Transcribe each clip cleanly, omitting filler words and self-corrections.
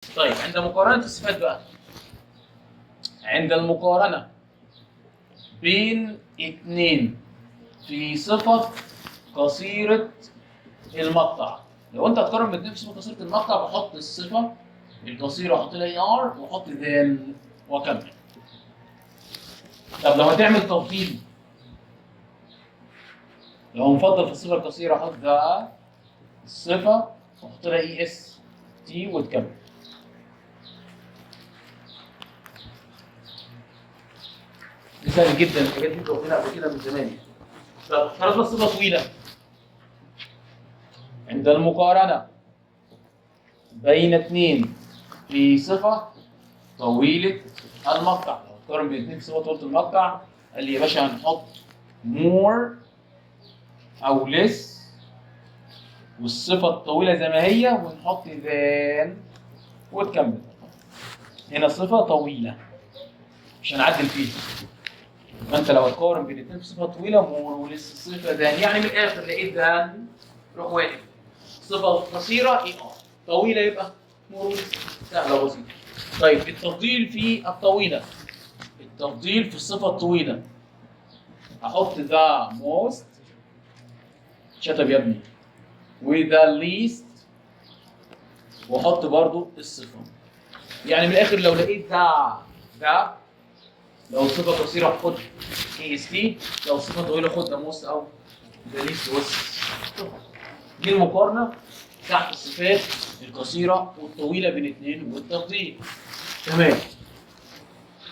طيب عند مقارنة الصفات بقى، عند المقارنة بين اتنين في صفة قصيرة المقطع، لو انت هتقارن بين اتنين في صفة قصيرة المقطع بحط الصفة القصيرة واحط لها اي ار واحط ذان واكمل. طب لو هتعمل تفضيل، لو مفضل في الصفة القصيرة احط ذا الصفة واحط لها اي اس تي وتكمل. دي سهل جدا، الحاجات دي انت واخدينها قبل كده من زمان. طب افترضنا صفة طويلة، عند المقارنة بين اثنين في صفة طويلة المقطع، لو تقارن بين اثنين في صفة طويلة المقطع قال لي يا باشا هنحط more أو less والصفة الطويلة زي ما هي ونحط than وتكمل. هنا صفة طويلة مش هنعدل فيها، فأنت لو هتقارن بين اثنين في صفة طويلة more ولسه الصفة than، يعني من الآخر لقيت than روح واقف. صفة قصيرة اي ار، طويلة يبقى more ولسه، سهلة بسيطة. طيب التفضيل في الطويلة، التفضيل في الصفة الطويلة أحط the most، شطب يا ابني، with the least وأحط برضو الصفة. يعني من الآخر لو لقيت ده لو الصفة قصيرة خد KST، لو الصفة طويلة خد the most أو the least دي المقارنة تحت الصفات القصيرة والطويلة بين اثنين والتفضيل. تمام.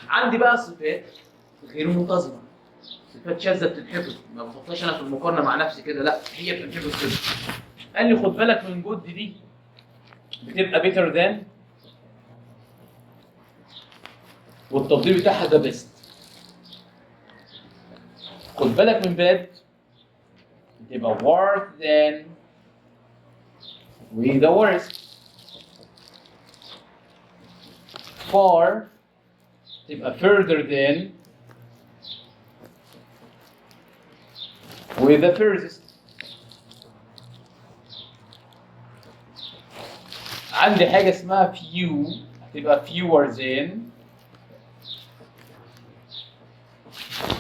عندي بقى صفات غير منتظمة، صفات شاذة بتتحفظ، ما بحطهاش انا في المقارنة مع نفسي كده، لا هي بتتحفظ كده. قال لي خد بالك من جود دي بتبقى better than والتفضيل بتاعها ده بيست. خد بالك من باد بتبقى worse than with the worst. far تبقى further than with the furthest. عندي حاجة اسمها few هتبقى fewer than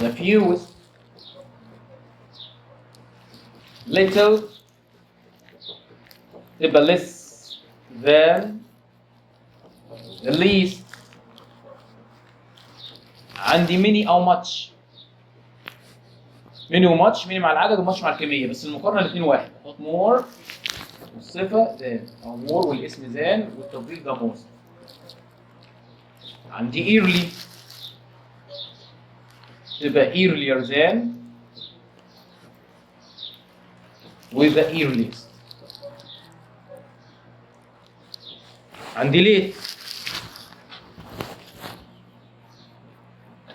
the fewest. little تبقى less than the least. عندي many أو much، many و much، many مع العدد و much مع الكمية، بس المقارنة الاثنين واحد، أحط more والصفة than أو more والاسم than والتفضيل ده most. عندي early تبقى earlier than with the earliest. عندي late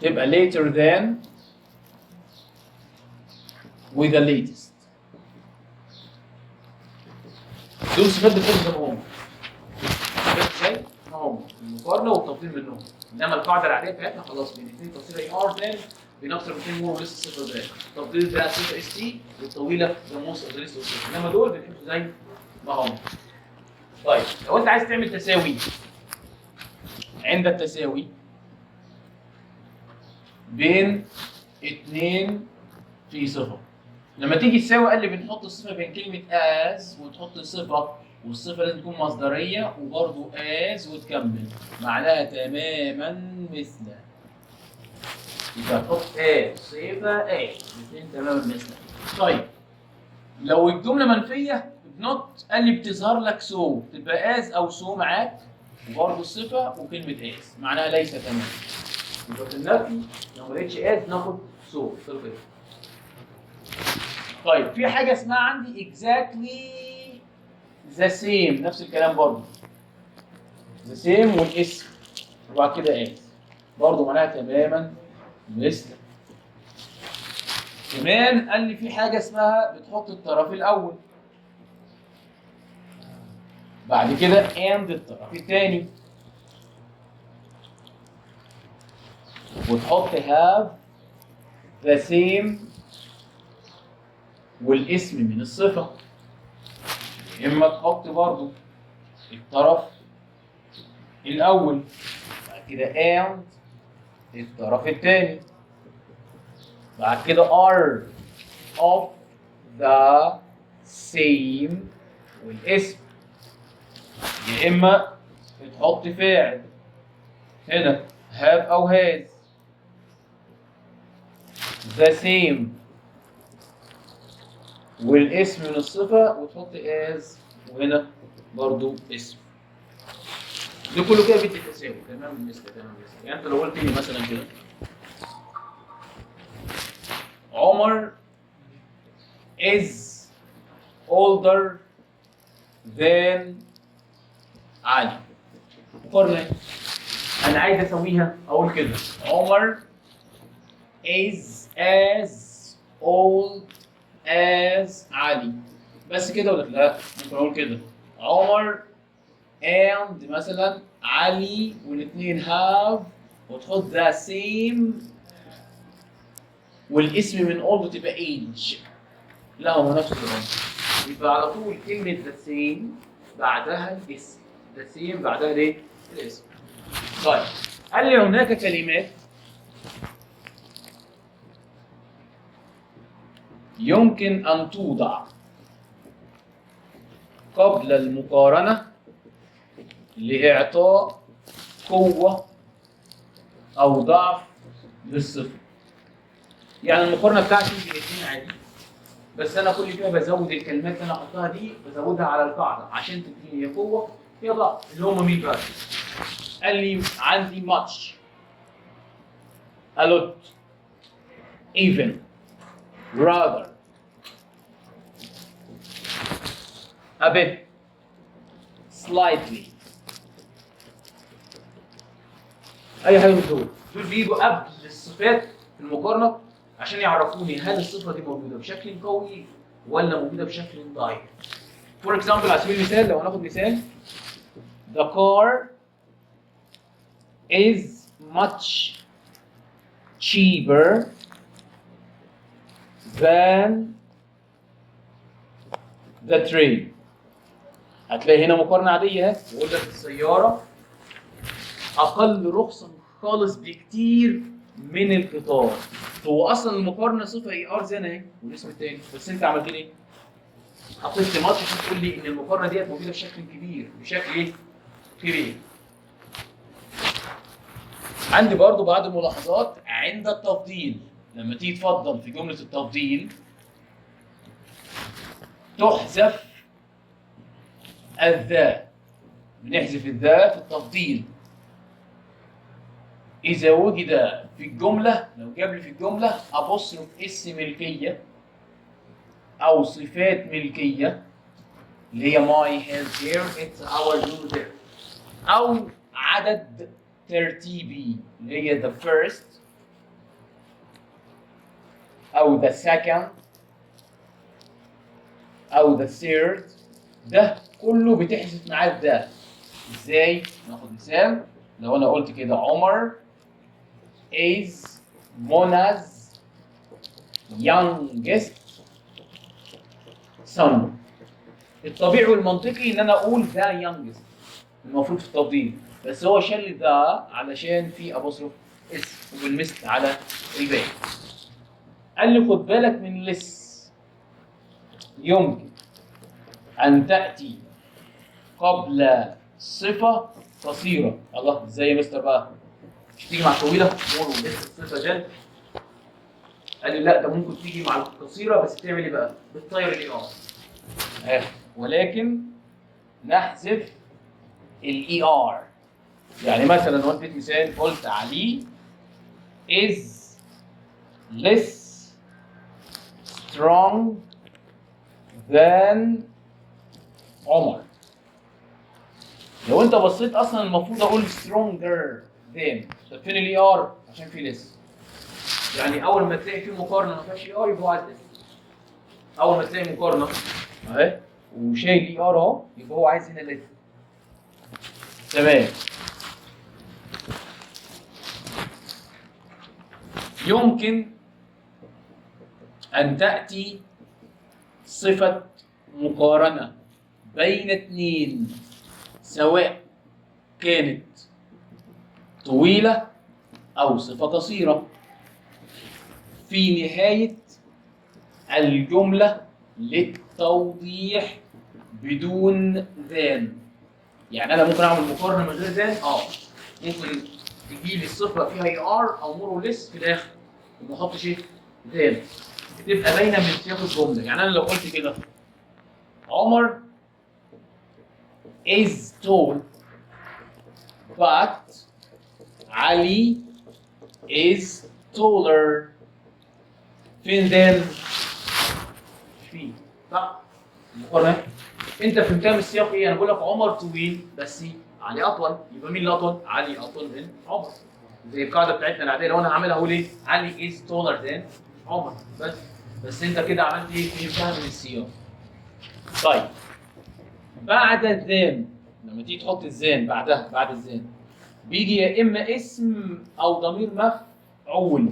تبقى later than with the latest. دول صفات بتفضل زي ما هم، صفات زي ما هم، المقارنة والتفضيل منهم. انما القاعدة العادية بتاعتنا خلاص بين اثنين قصيرة اي ار than بين اكثر من اثنين مور ولسه صفر زي التفضيل ده صفر اس تي والطويلة ده موس او لسه صفر، انما دول بنحطوا زي ما هم. طيب لو انت عايز تعمل تساوي، عند التساوي بين اثنين في صفة، لما تيجي تساوي قال لي بنحط الصفة بين كلمة as وتحط صفة، والصفة لازم تكون مصدرية وبرضه as وتكمل، معناها تماما مثل. يبقى تحط as صفة as الاثنين تماما مثل. طيب لو الجملة منفية not قال لي بتظهر لك so، تبقى as أو so معاك وبرضه الصفة وكلمة as، معناها ليس تماما. يبقى في النفي لو ما لقيتش as ناخد so صفة. طيب في حاجة اسمها عندي exactly the same، نفس الكلام برضه the same والاسم وبعد كده as برضه معناها تماما مثل. كمان قال لي في حاجة اسمها بتحط الطرف الأول بعد كده and الطرف الثاني وتحط have the same والاسم من الصفة، إما تحط برضو الطرف الأول، بعد كده and الطرف الثاني، بعد كده are of the same والاسم. يا إما تحط فاعل هنا have أو has، the same والاسم من الصفة وتحط as، وهنا برضو اسم. ده كله كده بيدي تساوي. تمام بالنسبة يعني انت لو قلت لي مثلا كده عمر is older than علي، مقارنة أنا عايز أسويها أقول كده عمر is as old as علي، بس كده ولا لا؟ ممكن أقول كده عمر and مثلا علي والاثنين have وتحط the same والاسم من old تبقى age. لا هو نفس الرقم، يبقى على طول كلمة the same بعدها الاسم، the same بعدها الايه؟ الاسم. طيب قال لي هناك كلمات يمكن أن توضع قبل المقارنة لإعطاء قوة أو ضعف للصفة. يعني المقارنة بتاعتي بالاثنين عادي، بس أنا كل شوية بزود الكلمات اللي أنا أحطها دي بزودها على القاعدة عشان تديني يا قوة يا ضعف، اللي هم مين بقى؟ قال لي عندي much، a lot، even، rather، a bit، slightly. اي حاجه من دول بيجوا قبل الصفات في المقارنه عشان يعرفوني هل الصفه دي موجوده بشكل قوي ولا موجوده بشكل ضعيف. فور اكزامبل على سبيل المثال لو هناخد مثال the car is much cheaper than the train. هتلاقي هنا مقارنه عاديه اهي، يقول لك السياره اقل رخصا خالص بكتير من القطار. هو اصلا المقارنه صفه اي ار زي اهي والاسم التاني، بس انت عملت لي ايه؟ حطيت ماتش عشان تقول لي ان المقارنه ديت موجوده بشكل كبير، بشكل ايه؟ كبير. عندي برضو بعض الملاحظات عند التفضيل. لما تيجي تفضل في جمله التفضيل تحذف الذا، بنحذف الذا في التفضيل. إذا وجد في الجملة، لو جاب لي في الجملة أبوستروف اس ملكية أو صفات ملكية اللي هي my has here it's our you there، أو عدد ترتيبي اللي هي the first أو the second أو the third، ده كله بتحذف معاه ده. إزاي؟ ناخد مثال. لو أنا قلت كده عمر is Mona's youngest son، الطبيعي والمنطقي ان انا اقول ذا youngest المفروض في التفضيل، بس هو شال ذا علشان في ابوستروف اس وبالمثل على الباقي. قال لي خد بالك من لس، يمكن ان تاتي قبل صفه قصيره. الله ازاي يا مستر بقى؟ مش تيجي مع طويله امور ولسه الصفه جد؟ قال لي لا، ده ممكن تيجي مع القصيره بس تعمل ايه بقى؟ بتطير الاي ار، ولكن نحذف الاي ار. يعني مثلا لو اديت مثال قلت علي is less strong than عمر. لو انت بصيت اصلا المفروض اقول stronger than، طب فين الاي ار؟ عشان في لسه. يعني اول ما تلاقي في مقارنه ما فيهاش اي ار يبقى هو عايز لسه. اول ما تلاقي مقارنه اهي وشايل اي ار اهو يبقى هو عايز هنا لسه. تمام. يمكن ان تاتي صفه مقارنه بين اثنين سواء كانت طويلة أو صفة قصيرة في نهاية الجملة للتوضيح بدون ذان. يعني أنا ممكن أعمل مقارنة من غير ذان؟ ممكن تجي لي الصفة فيها اي ار أو مور وليس في الآخر وما أحطش إيه؟ ذان. بتبقى باينة من سياق الجملة. يعني أنا لو قلت كده عمر is tall but علي is taller. فين ذان؟ في صح؟ المقارنة انت فهمتها من السياق ايه؟ انا بقول لك عمر طويل بس علي اطول، يبقى مين اللي اطول؟ علي اطول من عمر. زي القاعده بتاعتنا العاديه لو انا هعملها اقول ايه؟ علي is taller than عمر. بس انت كده عملت ايه؟ فهمتها من السياق. طيب بعد الذان لما تيجي تحط الذان بعدها بعد الذان بيجي يا اما اسم او ضمير مفعول.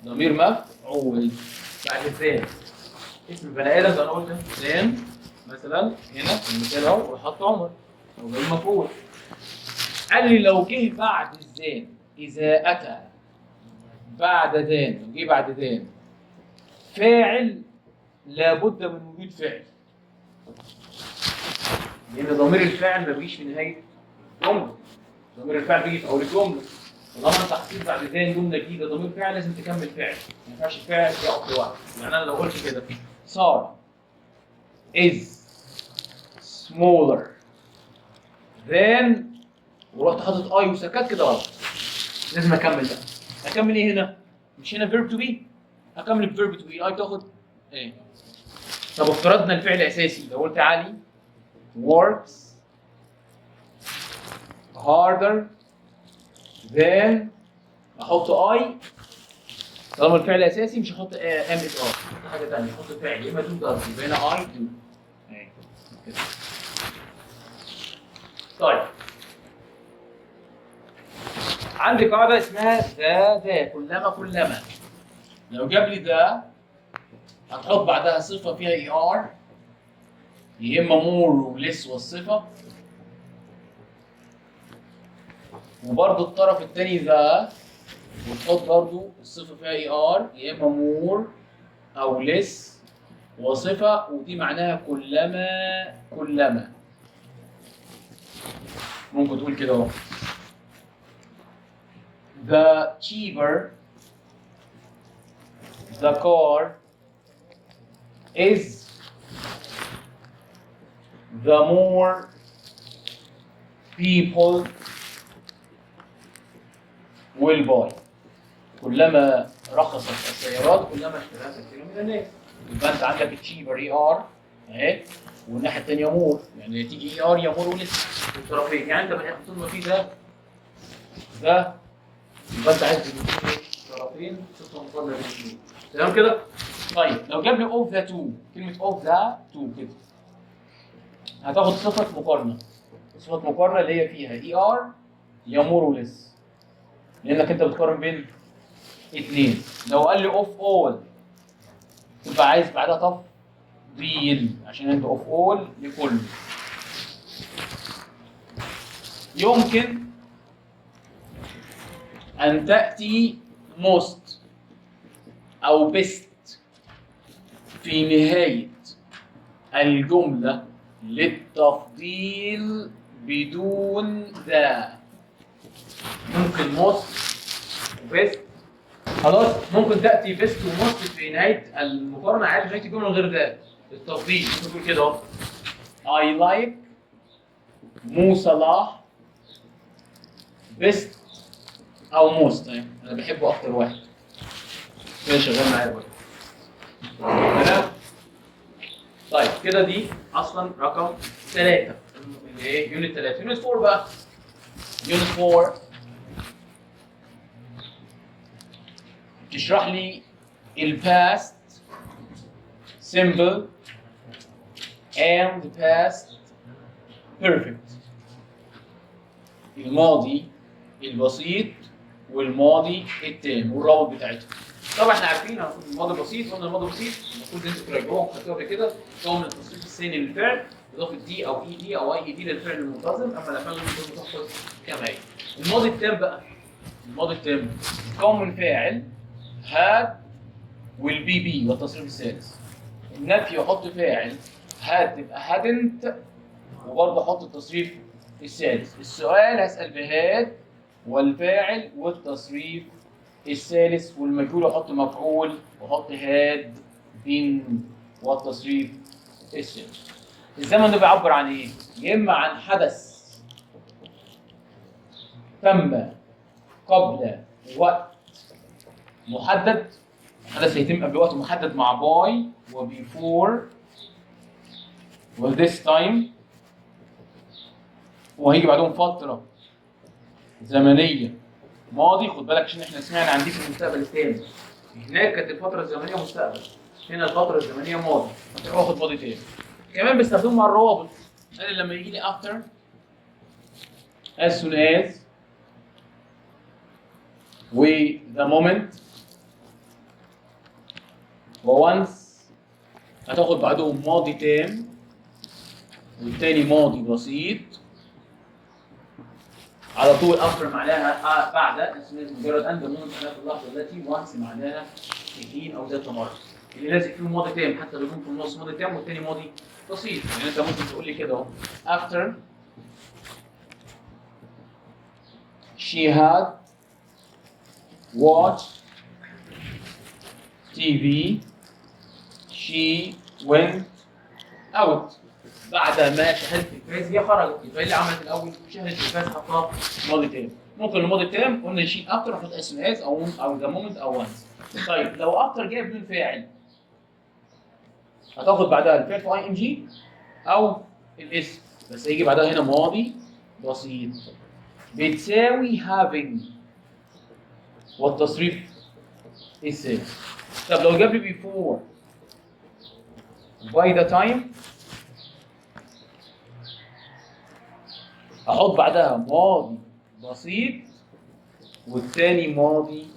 ضمير مفعول بعد الذان. اسم بني ادم انا قلت ذان مثلا هنا في المثال اهو وحط عمر او ضمير مفعول. قال لي لو جه بعد الذان اذا اتى بعد ذان لو جه بعد ذان فاعل لابد من وجود فعل. لان ضمير الفاعل ما بيجيش في نهايه جمله. ضمير الفاعل بيجي في اول الجمله. طالما انت حطيت بعد ذان جمله جديده ضمير فاعل لازم تكمل فعل. ما ينفعش الفاعل يقف لوحده. يعني انا لو قلت كده ساره is smaller than ورحت حاطط اي وسكت كده غلط. لازم اكمل ده. اكمل ايه هنا؟ مش هنا verb to be؟ اكمل verb to be. اي تاخد ايه؟ طب افترضنا الفعل اساسي لو قلت علي works harder than احط اي. طالما الفعل اساسي مش هحط ام اس ار، احط حاجه ثانيه، احط فعل يا اما دو داز يبقى هنا اي دو. طيب عندي قاعده اسمها ذا كلما لو جاب لي ذا هتحط بعدها صفه فيها اي ار يا اما مور وليس والصفه وبرضه الطرف الثاني ذا وتحط برضه الصفه فيها اي ار يا اما مور او ليس وصفه ودي معناها كلما. ممكن تقول كده اهو the cheaper the car is the more people will buy. كلما رخصت السيارات كلما اشتراها كثير من الناس. يبقى انت عندك التشيبر اي ار اهي والناحيه الثانيه مور، يعني تيجي اي ار يا مور ولسه الطرفين. يعني انت طول ما في ده يبقى انت عايز طرفين صفه مقارنه بين الاثنين. تمام كده؟ طيب لو جاب لي اوف ذا تو كلمه اوف ذا تو كده هتاخد صفه مقارنه. صفه مقارنه اللي هي فيها اي ار يا مور ولسه لانك انت بتقارن بين اثنين. لو قال لي اوف اول تبقى عايز بعدها تفضيل عشان انت اوف اول لكله. يمكن ان تاتي most او best في نهايه الجمله للتفضيل بدون ذا. ممكن most وبيست خلاص. ممكن تاتي بيست وموست في نهايه المقارنه عادي في نهايه الجمله من غير ذات التفضيل. ممكن تقول كده اهو I like مو صلاح بيست او موست. انا بحبه اكتر واحد. كده شغال معايا برضه. تمام؟ طيب كده دي اصلا رقم 3 اللي هي يونت 3. يونت 4 بقى. يونت 4 تشرح لي الباست simple and the past perfect. الماضي البسيط والماضي التام والروابط بتاعتهم. طبعا احنا عارفين الماضي البسيط. قلنا الماضي البسيط المفروض انتوا تراجعوه خدتوها قبل كده. تكون من التصريف الثاني للفعل اضافه دي او اي دي او اي دي للفعل المنتظم، اما الافعال المنتظمه تحفظ كما هي. الماضي التام بقى، الماضي التام يتكون من فاعل هاد والبي بي والتصريف الثالث. النفي يحط فاعل هاد تبقى هادنت وبرضه احط التصريف الثالث. السؤال هسال بهاد والفاعل والتصريف الثالث، والمجهول احط مفعول واحط هاد بين والتصريف الثالث. الزمن ده بيعبر عن ايه؟ يا اما عن حدث تم قبل وقت محدد، حدث هيتم قبل وقت محدد مع باي وبيفور وذيس تايم، وهيجي بعدهم فتره زمنيه ماضي. خد بالك عشان احنا سمعنا عن دي في المستقبل التام، هناك كانت الفتره الزمنيه مستقبل، هنا الفتره الزمنيه ماضي، فتروح واخد ماضي تاني. كمان بيستخدموا مع الروابط، قال لما يجي لي after as soon as و the moment و once هتاخد بعدهم ماضي تام والتاني ماضي بسيط. على طول after معناها بعد، as soon as مجرد ان، the moment معناها في اللحظه التي، once معناها في حين او ذات مرة. اللي لازق فيهم ماضي تام حتى لو يكون في النص ماضي تام والتاني ماضي بسيط. يعني انت ممكن تقول لي كده اهو after she had watched TV she went out. بعد ما شاهدت الفاز هي خرجت، يبقى اللي عملت الاول شاهدت الفاز حطها ماضي تام. ممكن الماضي التام قلنا يشيل افتر احط as soon as او ذا مومنت او once. طيب لو افتر جاي بدون فاعل هتاخد بعدها الفعل في اي ان جي او الاسم، بس هيجي بعدها هنا ماضي بسيط بتساوي having والتصريف الثالث. طب لو جاب لي before by the time احط بعدها ماضي بسيط والثاني ماضي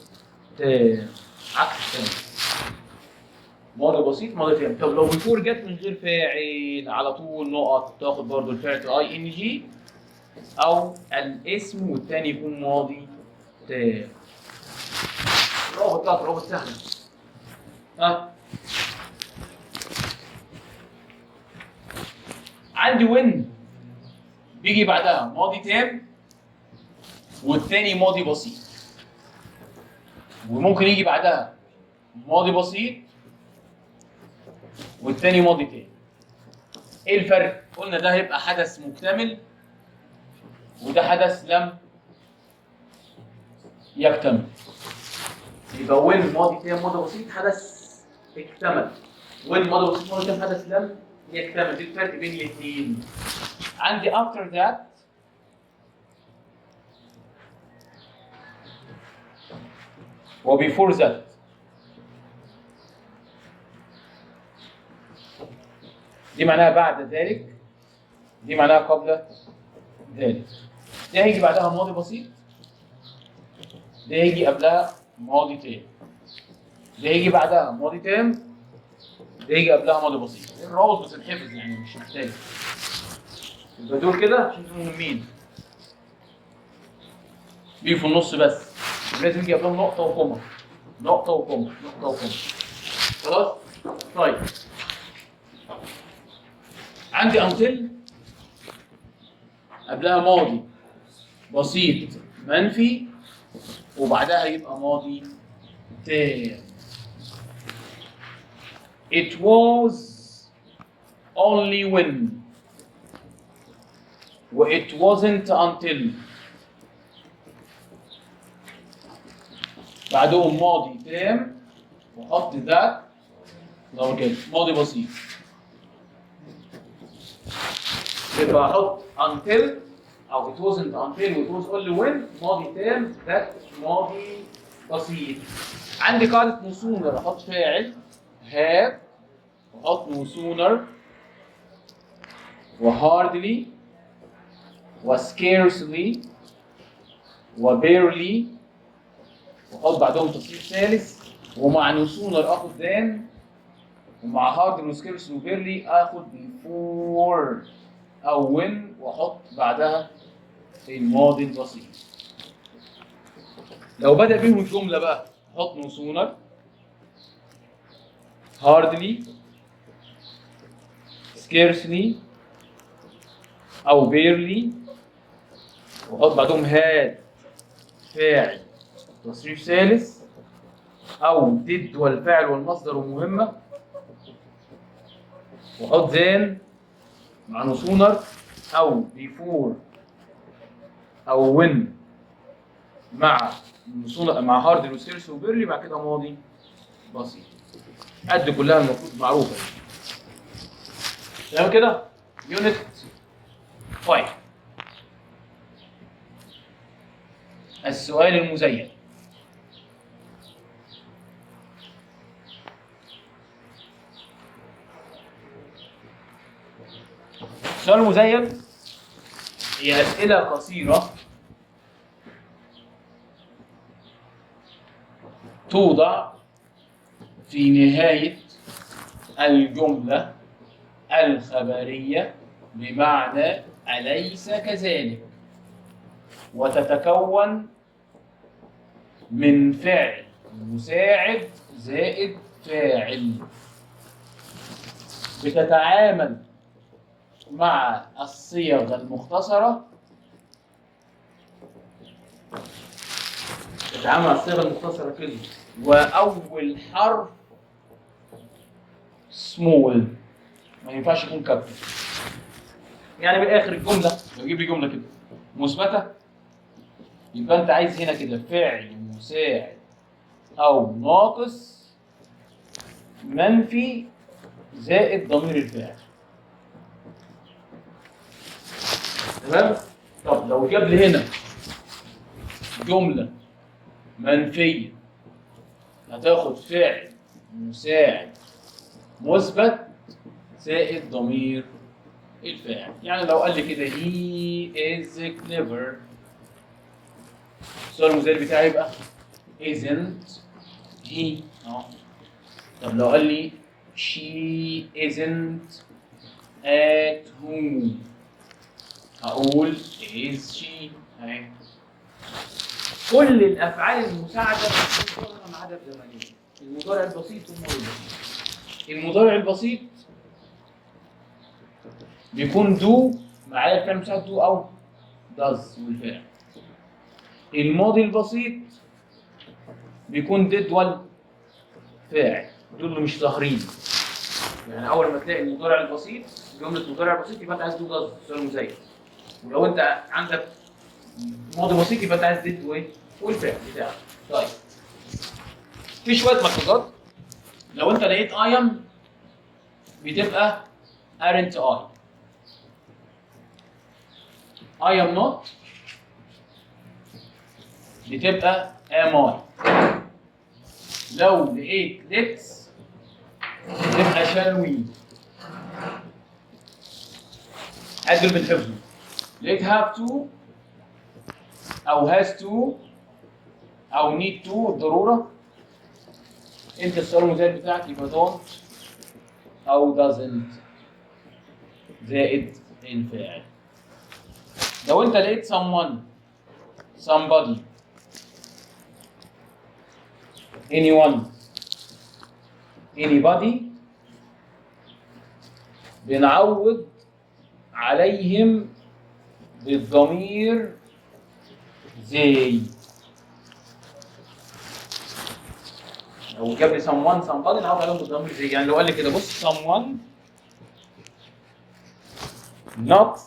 تام، عكس الثاني ماضي بسيط ماضي تام. طب لو بيفور جت من غير فاعل على طول نقط، تاخد برضو الفعل اي ان جي او الاسم والثاني يكون ماضي تام. رابط سهله. عندي وين بيجي بعدها ماضي تام والثاني ماضي بسيط، وممكن يجي بعدها ماضي بسيط والثاني ماضي تام. ايه الفرق؟ قلنا ده هيبقى حدث مكتمل وده حدث لم يكتمل. يبقى وين ماضي تام ماضي بسيط حدث اكتمل، وين ماضي بسيط ماضي تام حدث لم يكتمل. دي الفرق بين الاثنين. عندي after that و before that. دي معناها بعد ذلك، دي معناها قبل ذلك. دي هيجي بعدها ماضي بسيط، دي هيجي قبلها ماضي تام، دي هيجي بعدها ماضي تام، دي هيجي قبلها ماضي بسيط. الروابط بتتحفظ يعني مش محتاج. يبقى دول كده عشان تبقوا مهمين. بيجوا في النص بس، لازم يجي قبلهم نقطة وكومة، نقطة وكومة، نقطة وكومة. خلاص؟ طيب. عندي until قبلها ماضي بسيط منفي وبعدها يبقى ماضي تام. It was only when و it wasn't until. بعدهم ماضي تام وحط ذات لو كده ماضي بسيط. يبقى احط until او it wasn't until و it was only when ماضي تام ذات ماضي بسيط. عندي قاعدة no sooner احط فاعل have واحط no sooner و hardly و scarcely و barely واحط بعدهم تصريف ثالث، ومع no sooner اخد than ومع هاردن وسكيرس وبيرلي اخد بيفور او وين واحط بعدها الماضي البسيط. لو بدأ بيهم الجملة بقى احط نو سونر، هاردلي، سكيرسلي او بيرلي، واحط بعدهم هاد فاعل تصريف ثالث، او ديد والفاعل والمصدر ومهمة، واحط ذان مع نو سونر او بيفور او وين مع مع هاردن وسكيرس وبيرلي، بعد كده ماضي بسيط. قد كلها المفروض معروفه. تمام كده؟ يونت 5. السؤال المزين. السؤال المزين هي أسئلة قصيرة توضع في نهاية الجملة الخبرية بمعنى أليس كذلك، وتتكون من فعل مساعد زائد فاعل. بتتعامل مع الصيغ المختصرة، بتتعامل مع الصيغة المختصرة كده، وأول حرف سمول، ما ينفعش يكون كابيتال. يعني من الآخر الجملة لو جيب لي جملة كده مثبتة، يبقى أنت عايز هنا كده فعل مساعد أو ناقص منفي زائد ضمير الفاعل. تمام؟ طب لو جاب لي هنا جملة منفية، هتاخد فعل مساعد مثبت زائد ضمير الفاعل. يعني لو قال لي كده he is clever، السؤال المزايد بتاعي يبقى isn't he. طب لو قال لي she isn't at home، هقول is she. اهي كل الافعال المساعده ما عدا الزمنيه، المضارع البسيط والماضي البسيط. المضارع البسيط بيكون دو معايا الفعل المساعد دو او does والفعل. الماضي البسيط بيكون did والفاعل، دول اللي مش ظاهرين. يعني اول ما تلاقي المضارع البسيط، جمله المضارع البسيط، يبقى انت عايز دو does السؤال المزيد. ولو انت عندك ماضي بسيط يبقى انت عايز did وايه والفعل بتاعك. طيب في شويه ملحوظات. لو انت لقيت I am بتبقى aren't I am not بتبقى am I. لو لقيت let's بتبقى shall we. عدل بالحفظ. لقيت have to او has to او need to ضروره، انت السؤال المزايد بتاعك يبقى don't او doesn't زائد الفاعل. لو انت لقيت someone somebody anyone anybody بنعوض عليهم بالضمير زي. لو جاب لي someone somebody نعوض عليهم بالضمير زي. يعني لو قال لي كده بص someone knocks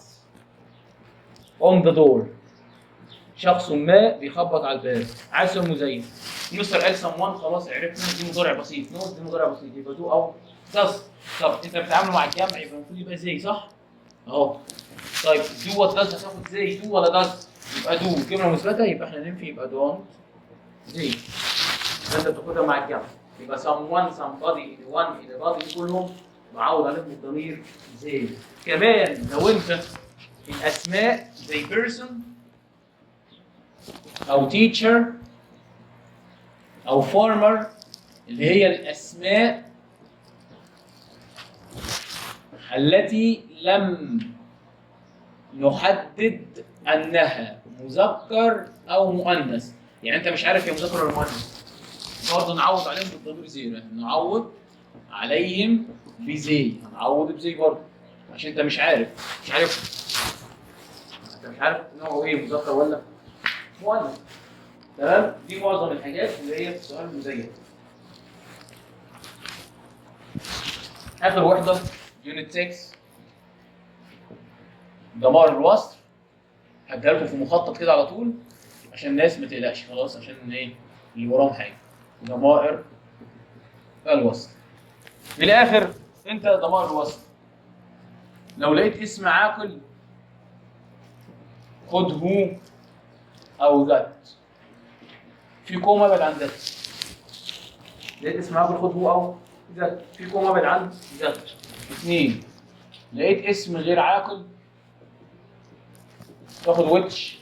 on the door، شخص ما بيخبط على الباب، عايز سؤال مزين. مستر قال someone، خلاص عرفنا دي مضارع بسيط، نوت دي مضارع بسيط، يبقى دو او does. طب انت بتتعامل مع الجمع يبقى المفروض يبقى زي، صح؟ اهو. طيب دو وات does هتاخد زي دو ولا does؟ يبقى دو جمله مثبته، يبقى احنا ننفي يبقى don't زي. انت بتاخدها مع الجمع، يبقى someone somebody anyone anybody كلهم معوض عليهم بالضمير زي. كمان لو انت الاسماء زي person او teacher او farmer، اللي هي الاسماء التي لم نحدد انها مذكر او مؤنث. يعني انت مش عارف هي مذكر ولا مؤنث، برضه نعوض عليهم بالضمير زي، نعوض عليهم بزي، هنعوض بزي برضه عشان انت مش عارف، انت مش عارف نوعه ايه، مذكر ولا مؤنث. تمام؟ دي معظم الحاجات اللي هي في السؤال المزيف. اخر وحده يونت 6 ضمائر الوصل. هديها لكم في مخطط كده على طول عشان الناس ما تقلقش، خلاص، عشان ايه اللي وراهم حاجه. ضمائر الوصل من الاخر، انت ضمائر الوصل لو لقيت اسم عاقل خد هو او ذات، في كوما ابعد عن ذات. لقيت اسم عاقل خد هو او ذات، في كوما ابعد عن ذات. اثنين، لقيت اسم غير عاقل تاخد ويتش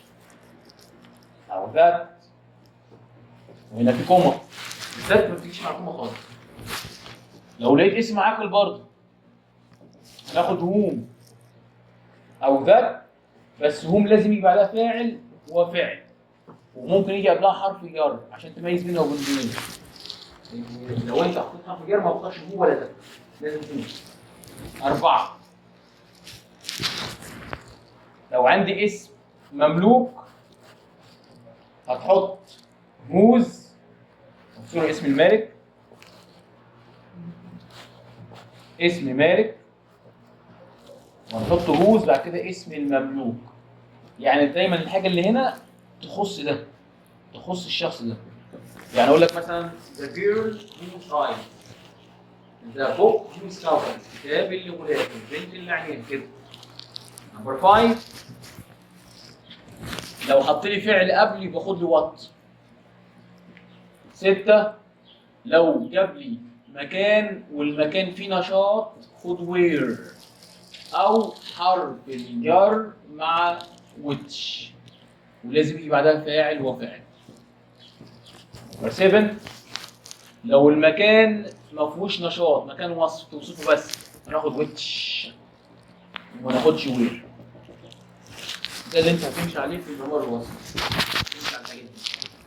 او ذات، وهنا في كوما. ذات ما بتجيش مع كوما خالص. لو لقيت اسم عاقل برضه هناخد هوم او ذات، بس هوم لازم يجي بعدها فاعل وفعل، وممكن يجي قبلها حرف جر عشان تميز بينها وبين دول. لو انت حطيت حرف جر ما بتختارش هو ولا ذات، لازم هوم. أربعة، لو عندي اسم مملوك هتحط موز، مكسور اسم المالك، اسم مالك، وهنحط هوز بعد كده اسم المملوك. يعني دايما الحاجه اللي هنا تخص ده، تخص الشخص ده. يعني اقول لك مثلا the girl whose eyes، the book whose cover، الكتاب اللي غلاف، البنت اللي عينيها كده. نمبر 5، لو حط لي فعل قبل يبقى خد لي وات. 6، لو جاب لي مكان والمكان فيه نشاط خد وير، او حرف الجر مع ويتش ولازم يجي بعدها فاعل وفاعل. نمبر 7، لو المكان ما فيهوش نشاط، مكان وصف توصفه بس، هناخد ويتش وما ناخدش وير. ده اللي انت هتمشي عليه في ضمير الوصف. تمشي على الحاجات دي.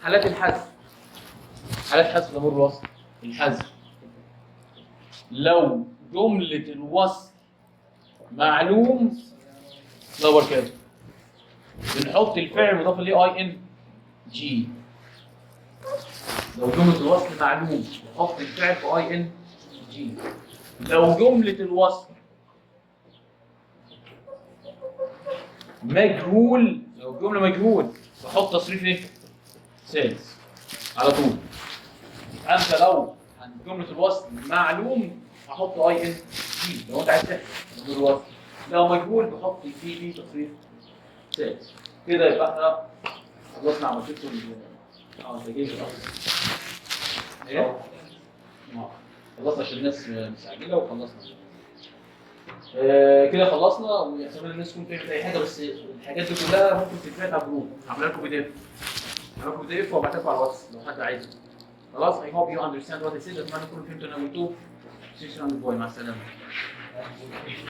حالات الحذف، حالات حذف ضمير الوصف. الحذف لو جملة الوصف معلوم دور كده، بنحط الفعل مضاف ليه اي ان جي. لو جملة الوصف معلوم نحط الفعل في اي ان جي. لو جملة الوصف مجهول، لو الجملة مجهول بحط تصريف ايه؟ سادس على طول. انت لو عند جملة الوصف معلوم هحط اي ان جي لو انت عايز تحسب الوصف. لو مجهول بحط في تصريف سادس. كده يبقى احنا خلصنا عمليته تجهيز الاصل. ايه؟ خلصنا عشان الناس مستعجله وخلصنا. كده خلصنا، ويحتمل الناس تكون فهمت اي حاجه، بس الحاجات دي كلها ممكن تتفهم على الجروب. هعمل لكم بي دي اف، هعمل لكم بي دي اف وابعتها لكم على الواتس لو حد عايزه. خلاص. I hope you understand what I said. اتمنى تكونوا فهمتوا انا قلتوه. 600 باي، مع السلامه.